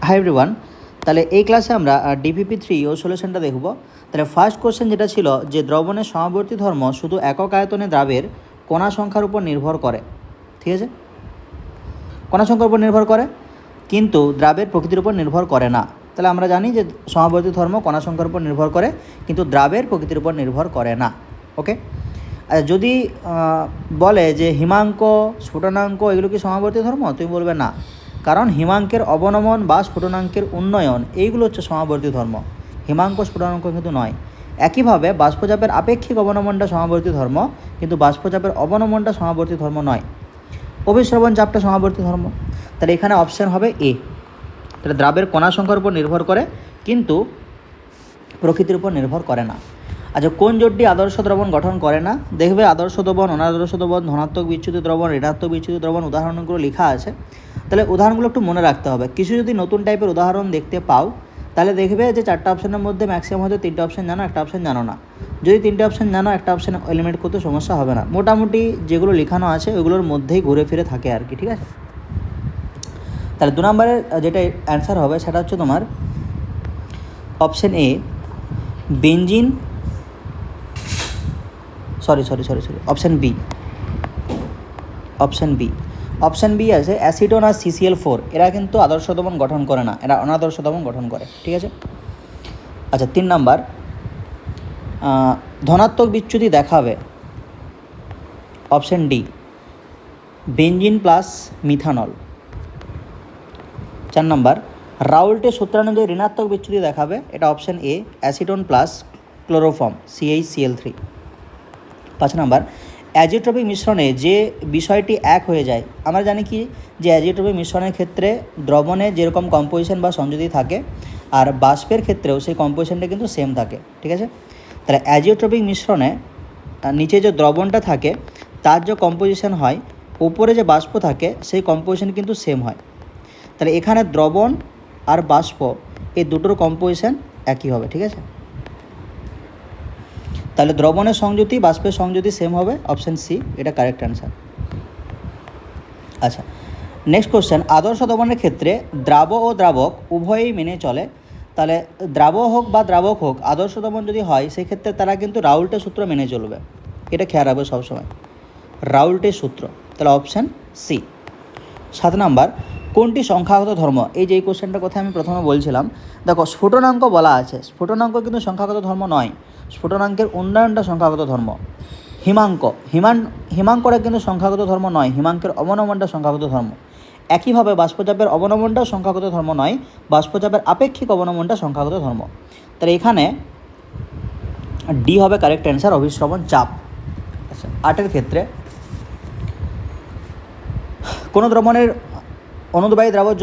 Hi everyone, তাহলে এই ক্লাসে আমরা DPP3 ও সলিউশনটা দেখব। তাহলে ফার্স্ট কোশ্চেন যেটা ছিল যে দ্রবণের সমাবর্তী ধর্ম শুধু একক আয়তনে দ্রাবের কণা সংখ্যার উপর নির্ভর করে, ঠিক আছে, কণা সংখ্যার উপর নির্ভর করে কিন্তু দ্রাবের প্রকৃতির উপর নির্ভর করে না। তাহলে আমরা জানি যে সমাবর্তী ধর্ম কণা সংখ্যার উপর নির্ভর করে কিন্তু দ্রাবের প্রকৃতির উপর নির্ভর করে না। ওকে, যদি বলে যে হিমাঙ্ক, স্ফুটনাঙ্ক এগুলো কি সমাবর্তী ধর্ম, তুমি বলবে না, কারণ হিমাঙ্কের অবনমন বা স্ফুটনাঙ্কের উন্নয়ন এইগুলো হচ্ছে সমাবর্তী ধর্ম, হিমাঙ্ক স্ফুটনাঙ্ক কিন্তু নয়। একইভাবে বাষ্পচাপের আপেক্ষিক অবনমনটা সমাবর্তী ধর্ম কিন্তু বাষ্পচাপের অবনমনটা সমাবর্তী ধর্ম নয়। অভিস্রবণ চাপটা সমাবর্তী ধর্ম। তাহলে এখানে অপশান হবে এ। তাহলে দ্রাবের কণা সংখ্যার উপর নির্ভর করে কিন্তু প্রকৃতির উপর নির্ভর করে না। আচ্ছা, কোন জোটটি আদর্শ দ্রবণ গঠন করে না? দেখবে আদর্শ দ্রবণ, অনাদর্শ দ্রবণ, ধনাত্মক বিচ্যুতি দ্রবণ, ঋণাত্মক বিচ্যুতি দ্রবণ উদাহরণগুলো লেখা আছে। তাহলে উদাহরণগুলো একটু মনে রাখতে হবে। কিছু যদি নতুন টাইপের উদাহরণ দেখতে পাও তাহলে দেখবে যে 4টা অপশানের মধ্যে ম্যাক্সিমাম হয়তো 3টে অপশান জানো, একটা অপশান জানো না। যদি 3টে অপশান জানো, একটা অপশান এলিমিনেট করতে সমস্যা হবে না। মোটামুটি যেগুলো লেখানো আছে ওইগুলোর মধ্যেই ঘুরে ফিরে থাকে আর কি, ঠিক আছে। তাহলে 2 নম্বরের যেটা অ্যান্সার হবে সেটা হচ্ছে তোমার option A, benzene, option B. Option B আছে অ্যাসিটোন আর CCl4, এরা কিন্তু আদর্শ দ্রবণ গঠন করে না, এরা অনাদর্শ দ্রবণ গঠন করে, ঠিক আছে। আচ্ছা, 3 নাম্বার, ধনাত্মক বিচ্যুতি দেখাবে, option D, benzene plus methanol. 4 number, রাউল্টের সূত্রানুযায়ী ঋণাত্মক বিচ্যুতি দেখাবে, এটা option A, acetone plus chloroform CHCl3। 5 number, azeotropic মিশ্রণে যে বিষয়টি এক হয়ে যায়, আমরা জানি কি যে অ্যাজিওট্রপিক মিশ্রণের ক্ষেত্রে দ্রবণে যেরকম কম্পোজিশন বা সংযুতি থাকে আর বাষ্পের ক্ষেত্রেও সেই কম্পোজিশনটা কিন্তু সেম থাকে, ঠিক আছে। তাহলে অ্যাজিওট্রপিক মিশ্রণে নিচে যে দ্রবণটা থাকে তার যে কম্পোজিশন হয়, উপরে যে বাষ্প থাকে সেই কম্পোজিশন কিন্তু সেম হয়। তাহলে এখানে দ্রবণ আর বাষ্প এই দুটোর কম্পোজিশন একই হবে, ঠিক আছে। তাহলে দ্রবণের সংযুতি বাষ্পের সংযুতি সেম হবে, অপশান সি, এটা কারেক্ট অ্যান্সার। আচ্ছা, নেক্সট কোশ্চেন, আদর্শ দ্রবণের ক্ষেত্রে দ্রাব ও দ্রাবক উভয়ই মেনে চলে। তাহলে দ্রাব হোক বা দ্রাবক হোক, আদর্শ দ্রবণ যদি হয় সেক্ষেত্রে তারা কিন্তু রাউল্টের সূত্র মেনে চলবে, এটা খেয়াল রাখবে সবসময়, রাউল্টের সূত্র। তাহলে অপশান সি। 7 নাম্বার, কোনটি সংখ্যাগত ধর্ম? এই যে এই কোশ্চেনটার কথা আমি প্রথমে বলছিলাম, দেখো স্ফুটনাঙ্ক বলা আছে, স্ফুটনাঙ্ক কিন্তু সংখ্যাগত ধর্ম নয়, স্ফুটনাঙ্কের উন্নয়নটা সংখ্যাগত ধর্ম। হিমাঙ্কটা কিন্তু সংখ্যাগত ধর্ম নয়, হিমাঙ্কের অবনমনটা সংখ্যাগত ধর্ম। একইভাবে বাষ্পচাপের অবনমনটাও সংখ্যাগত ধর্ম নয়, বাষ্পচাপের আপেক্ষিক অবনমনটা সংখ্যাগত ধর্ম। তাহলে এখানে ডি হবে কারেক্ট অ্যান্সার, অভিস্রবণ চাপ। আচ্ছা, 8 ক্ষেত্রে কোনো দ্রবণের অনুদ্বায়ী দ্রাবক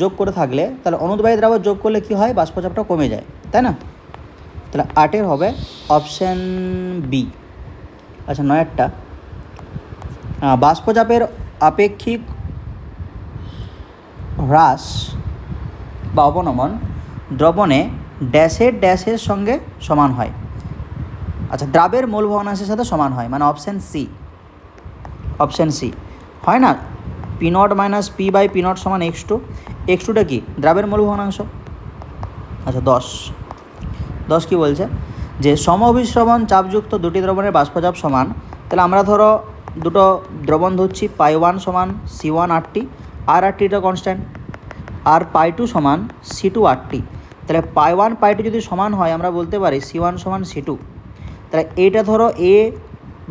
যোগ করে থাকলে, তাহলে অনুদ্বায়ী দ্রাবক যোগ করলে কী হয়, বাষ্পচাপটা কমে যায়, তাই না। তাহলে 8 হবে অপশান বি। আচ্ছা, 9টা, বাষ্পচাপের আপেক্ষিক হ্রাস বা অবনমন দ্রবণে ড্যাশের সঙ্গে সমান হয়। আচ্ছা, দ্রাবের মূল ভগ্নাংশের সাথে সমান হয়, মানে অপশান সি হয় না, P0 - P/P0 সমান x2টা কি দ্রাবের মূল ভগ্নাংশ। আচ্ছা, 10 কি বলছে যে সম অভিস্রবণ চাপযুক্ত দুটি দ্রবণের বাষ্পচাপ সমান। তাহলে আমরা ধরো দুটো দ্রবণ ধরছি, π1 সমান C1 RT, আর RTটা কনস্ট্যান্ট, আর π2 সমান C2 RT। তাহলে π1 π2 যদি সমান হয় আমরা বলতে পারি C1 সমান C2। তাহলে এইটা ধরো এ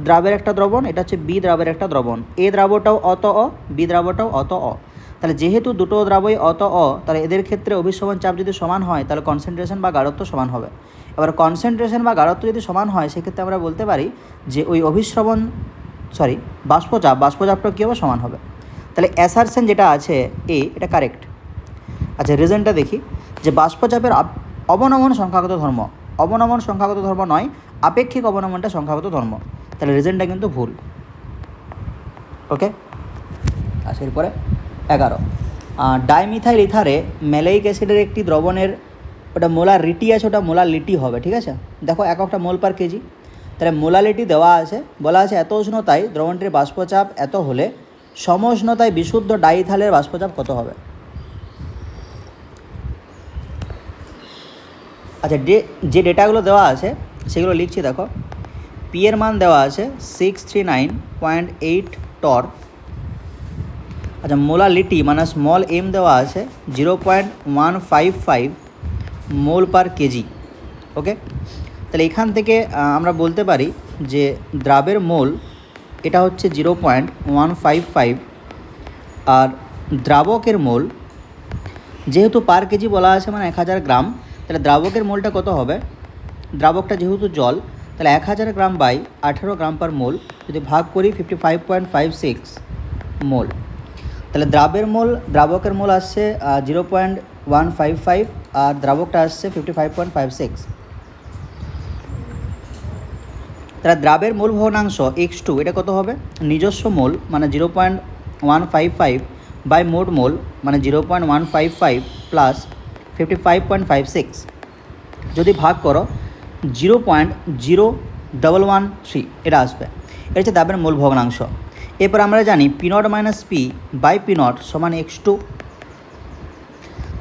দ্রাবের একটা দ্রবণ, এটা হচ্ছে বি দ্রাবের একটা দ্রবণ, এ দ্রাবটাও অত অ, বি দ্রাবটাও অত অ। তাহলে যেহেতু দুটো দ্রাবই অত অ, তাহলে এদের ক্ষেত্রে অভিস্রবণ চাপ যদি সমান হয় তাহলে কনসেন্ট্রেশন বা গাঢ়ত্ব সমান হবে। এবার কনসেন্ট্রেশন বা গাঢ়ত্ব যদি সমান হয় সেক্ষেত্রে আমরা বলতে পারি যে ওই বাষ্পচাপটা কী হবে, সমান হবে। তাহলে অ্যাসারশন যেটা আছে এ, এটা কারেক্ট। আচ্ছা, রিজনটা দেখি যে বাষ্পচাপের অবনমন সংখ্যাগত ধর্ম নয়, আপেক্ষিক অবনমনটা সংখ্যাগত ধর্ম। তাহলে রিজনটা কিন্তু ভুল। ওকে, আচ্ছা, এরপরে 11, ডাইমিথাইল ইথারে ম্যালেইক অ্যাসিডের একটি দ্রবণের ওটা মোলারিটি আছে, ওটা মোলালিটি হবে, ঠিক আছে। দেখো একটা মোল পার কেজি, তাহলে মোলালিটি দেওয়া আছে, বলা আছে এত উষ্ণতায় দ্রবণটির বাষ্পচাপ এত হলে সম উষ্ণতায় বিশুদ্ধ ডাইথাইলের বাষ্পচাপ কত হবে। আচ্ছা, যে ডেটাগুলো দেওয়া আছে সেগুলো লিখছি, দেখো। পি এর মান দেওয়া আছে 639.8 টর। আচ্ছা, মোলালিটি মানে স্মল এম দেওয়া আছে 0.155 মোল পার কেজি। ওকে, তাহলে এখান থেকে আমরা বলতে পারি যে দ্রাবের মোল এটা হচ্ছে 0.155, আর দ্রাবকের মোল যেহেতু পার কেজি বলা আছে মানে 1000 গ্রাম, তাহলে দ্রাবকের মোলটা কত হবে? দ্রাবকটা যেহেতু জল, তাহলে 1000 গ্রাম বাই 18 গ্রাম পার মোল যদি ভাগ করি 55.56 মোল, তাহলে দ্রাবকের মোল আসছে 0.155 আর দ্রাবকটা আসছে 55.56। তাহলে দ্রাবের মোল ভগ্নাংশ x2 এটা কত হবে? নিজস্ব মোল মানে 0.155 বাই মোট মোল মানে 0.155 প্লাস 55.56 যদি ভাগ করো 0.0113 এটা আসবে। এটা হচ্ছে দ্রাবের মোল ভগ্নাংশ। এরপর আমরা জানি P not minus P by P not সমান x2।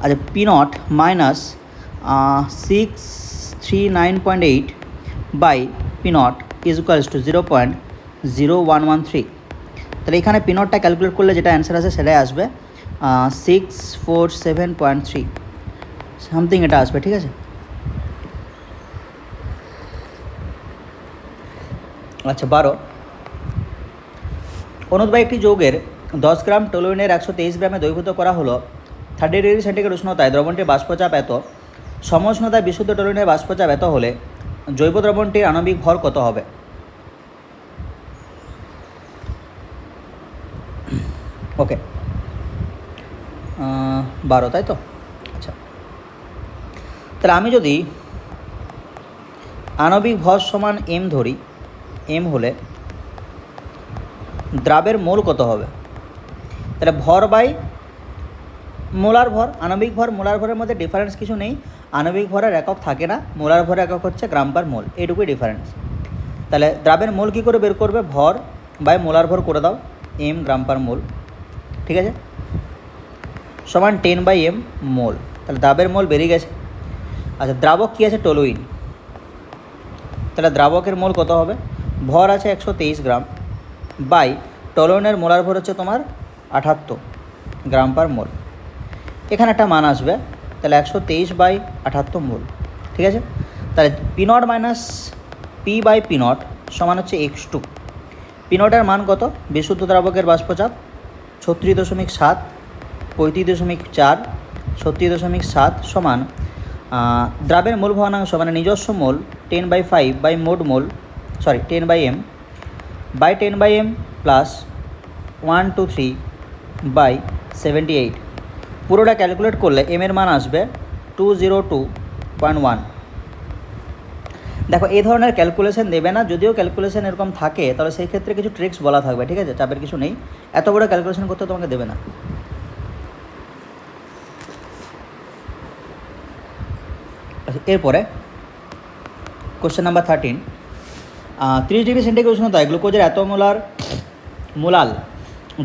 আচ্ছা, P not minus 639.8 by P not is equals to 0.0113। তাহলে এখানে পি নটটা ক্যালকুলেট করলে যেটা অ্যান্সার আছে সেটাই আসবে 647.3 সামথিং এটা আসবে, ঠিক আছে। আচ্ছা, 12 অনুদ্বায়ী একটি যৌগের 10 গ্রাম টলুইনের 123 গ্রামে দ্রবীভূত করা হলো 30 ডিগ্রি সেন্টিগ্রেড উষ্ণতায়। দ্রবণটির বাষ্পচাপ এত, সম উষ্ণতায় বিশুদ্ধ টলুইনের বাষ্পচাপ এত হলে জৈব দ্রবণটির আণবিক ভর কত হবে? ওকে, 12 তাই তো। আচ্ছা, তাহলে আমি যদি আণবিক ভর সমান এম ধরি, এম হলে দ্রাবের মোল কত হবে? তাহলে ভর বাই মোলার ভর, আণবিক ভর মোলার ভরের মধ্যে ডিফারেন্স কিছু নেই। আণবিক ভরের একক থাকে না, মোলার ভরের একক হচ্ছে গ্রাম পার মোল, এইটুকুই ডিফারেন্স। তাহলে দ্রাবের মোল কী করে বের করবে? ভর বাই মোলার ভর করে দাও, এম গ্রাম পার মোল, ঠিক আছে, সমান 10/m মোল। তাহলে দ্রাবের মোল বেরিয়ে গেছে। আচ্ছা, দ্রাবক কী আছে? টলুইন। তাহলে দ্রাবকের মোল কত হবে? ভর আছে 123 গ্রাম বাই টলুইনের মোলার ভর হচ্ছে তোমার 78 গ্রাম পার মোল। এখানে একটা মান আসবে, তাহলে 123 বাই 78 মোল, ঠিক আছে। তাহলে P not minus P by P not সমান হচ্ছে x2। পি নটের মান কত? বিশুদ্ধ দ্রাবকের বাষ্পচাপ 36.7, 35.4, 36.7 সমান দ্রাবের মোল ভগ্নাংশ মানে নিজস্ব মোল 10/5 বাই মোট মোল 10/m by 10/m plus 123 by 78। পুরোটা ক্যালকুলেট করলে এম এর মান আসবে 202.1। দেখো, এই ধরনের ক্যালকুলেশন দেবে না, যদিও ক্যালকুলেশন এরকম থাকে তাহলে সেই ক্ষেত্রে কিছু ট্রিক্স বলা থাকবে, ঠিক আছে, চাপের কিছু নেই। এত বড় ক্যালকুলেশন করতে তোমাকে দেবে না। আচ্ছা, এরপরে কোশ্চেন নাম্বার 13, 30 ডিগ্রি সেন্টিগ্রেড উষ্ণতায় গ্লুকোজের এত মোলাল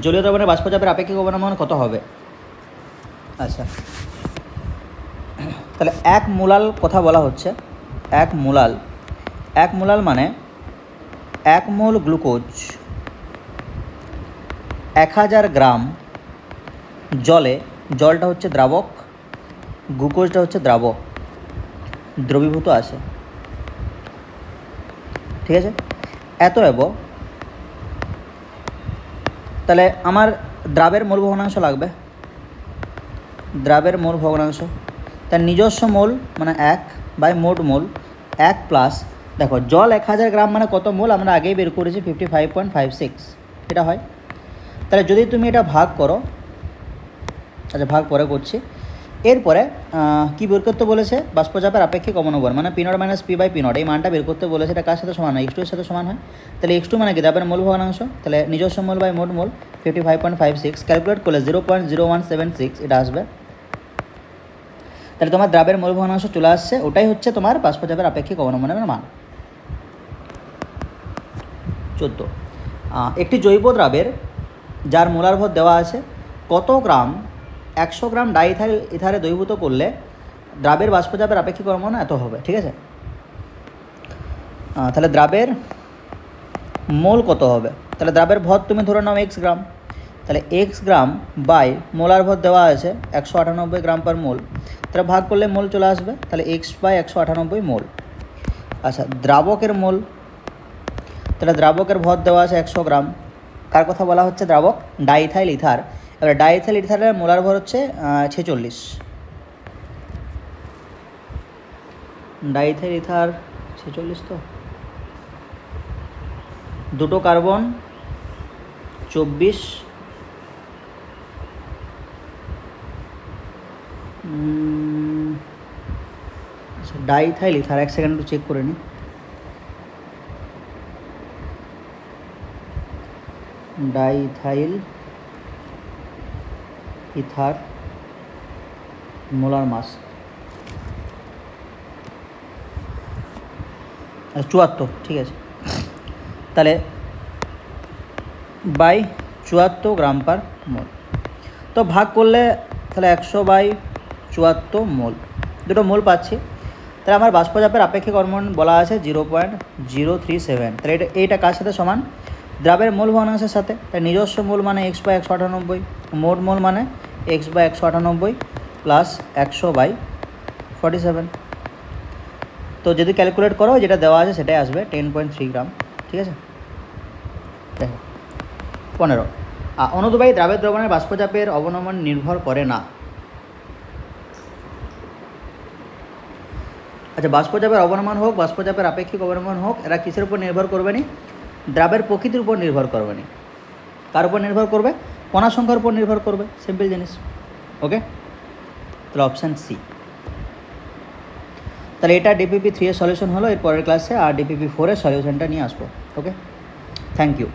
জলীয় দ্রবণের বাষ্পচাপের আপেক্ষিক অবনমন কত হবে? আচ্ছা, তাহলে এক মোলাল কথা বলা হচ্ছে। এক মোলাল মানে 1 মোল গ্লুকোজ 1000 গ্রাম জলে, জলটা হচ্ছে দ্রাবক, গ্লুকোজটা হচ্ছে দ্রাবক, দ্রবীভূত আছে, ঠিক আছে। এত এব, তাহলে আমার দ্রাবের মোল ভগ্নাংশ লাগবে। দ্রাবের মোল ভগ্নাংশ তার নিজস্ব মোল মানে 1 বাই মোট মোল 1 প্লাস, দেখো জল 1000 গ্রাম মানে কত মোল আমরা আগেই বের করেছি 55.56 এটা হয়। তাহলে যদি তুমি এটা ভাগ করো, আচ্ছা ভাগ পরে করছি। এরপরে কী বের করতে বলেছে? বাষ্পচাপের আপেক্ষিক অবনমন মানে P not minus P by P not, এই মানটা বের করতে বলেছে। এটা কার সাথে সমান হয়? x2 এর সাথে সমান হয়। তাহলে x2 মানে কি? দ্রাবের মোল ভগ্নাংশ, তাহলে নিজস্ব মোল বাই মোট মোল 55.56 ক্যালকুলেট করলে 0.0176 এটা আসবে। তাহলে তোমার দ্রাবের মোল ভগ্নাংশ চলে আসছে, ওটাই হচ্ছে তোমার বাষ্পচাপের আপেক্ষিক অবনমনের মান। 14, একটি জৈব দ্রাবের যার মোলার ভর দেওয়া আছে কত গ্রাম 100 গ্রাম ইথারে দ্রবীভূত করলে দ্রাবের বাষ্পচাপের আপেক্ষিক গড়মান এত হবে, ঠিক আছে। তাহলে দ্রাবের মোল কত হবে? তাহলে দ্রাবের ভর তুমি ধরে নাও এক্স গ্রাম, তাহলে এক্স গ্রাম বাই মোলার ভর দেওয়া আছে 198 গ্রাম পার মোল, তাহলে ভাগ করলে মোল চলে আসবে, তাহলে এক্স বাই 198 মোল। আচ্ছা, দ্রাবকের মোল, তাহলে দ্রাবকের ভর দেওয়া আছে 100 গ্রাম। কার কথা বলা হচ্ছে? দ্রাবক ডাইথাইল ইথার। এবার ডাইথাইল ইথারের মোলার ভর হচ্ছে 46। ডাইথাইল ইথার 46, তো দুটো কার্বন 24, আচ্ছা ডাইথাইল ইথার, এক সেকেন্ড একটু চেক করে নিই। ডাইথাইল ইথার মোলার মাস 74, ঠিক আছে। তাহলে বাই 74 গ্রাম পার মোল, তো ভাগ করলে তাহলে 100 বাই 74 মোল, দুটো মোল পাচ্ছি। তাহলে আমার বাষ্পচাপের আপেক্ষিক গড়মান বলা আছে 0.037। তাহলে এইটা কার সাথে সমান? দ্রাবের মোল ভগ্নাংশের সাথে। তাই নিজস্ব মোল মানে এক্স বাই 198, মোট মোল মানে এক্স বাই 198 প্লাস 100 বাই 47। তো যদি ক্যালকুলেট করো যেটা দেওয়া আছে সেটাই আসবে 10.3 গ্রাম, ঠিক আছে। দেখো 15, অনুদ্রবাহী দ্রাবের দ্রবণের বাষ্পচাপের অবনমন নির্ভর করে না। আচ্ছা, বাষ্পচাপের অবনমন হোক, বাষ্পচাপের আপেক্ষিক অবনমন হোক, এরা কিসের উপর নির্ভর করবে না? দ্রাবের প্রকৃতির উপর নির্ভর করবে না। কার উপর নির্ভর করবে? কণা সংখ্যার উপর নির্ভর করবে, সিম্পল জিনিস। ওকে, তাহলে অপশান সি। তাহলে এটা DPP 3 এর সলিউশন হলো। এর পরের ক্লাসে আর DPP 4 এর সলিউশনটা নিয়ে আসবো। ওকে, থ্যাংক ইউ।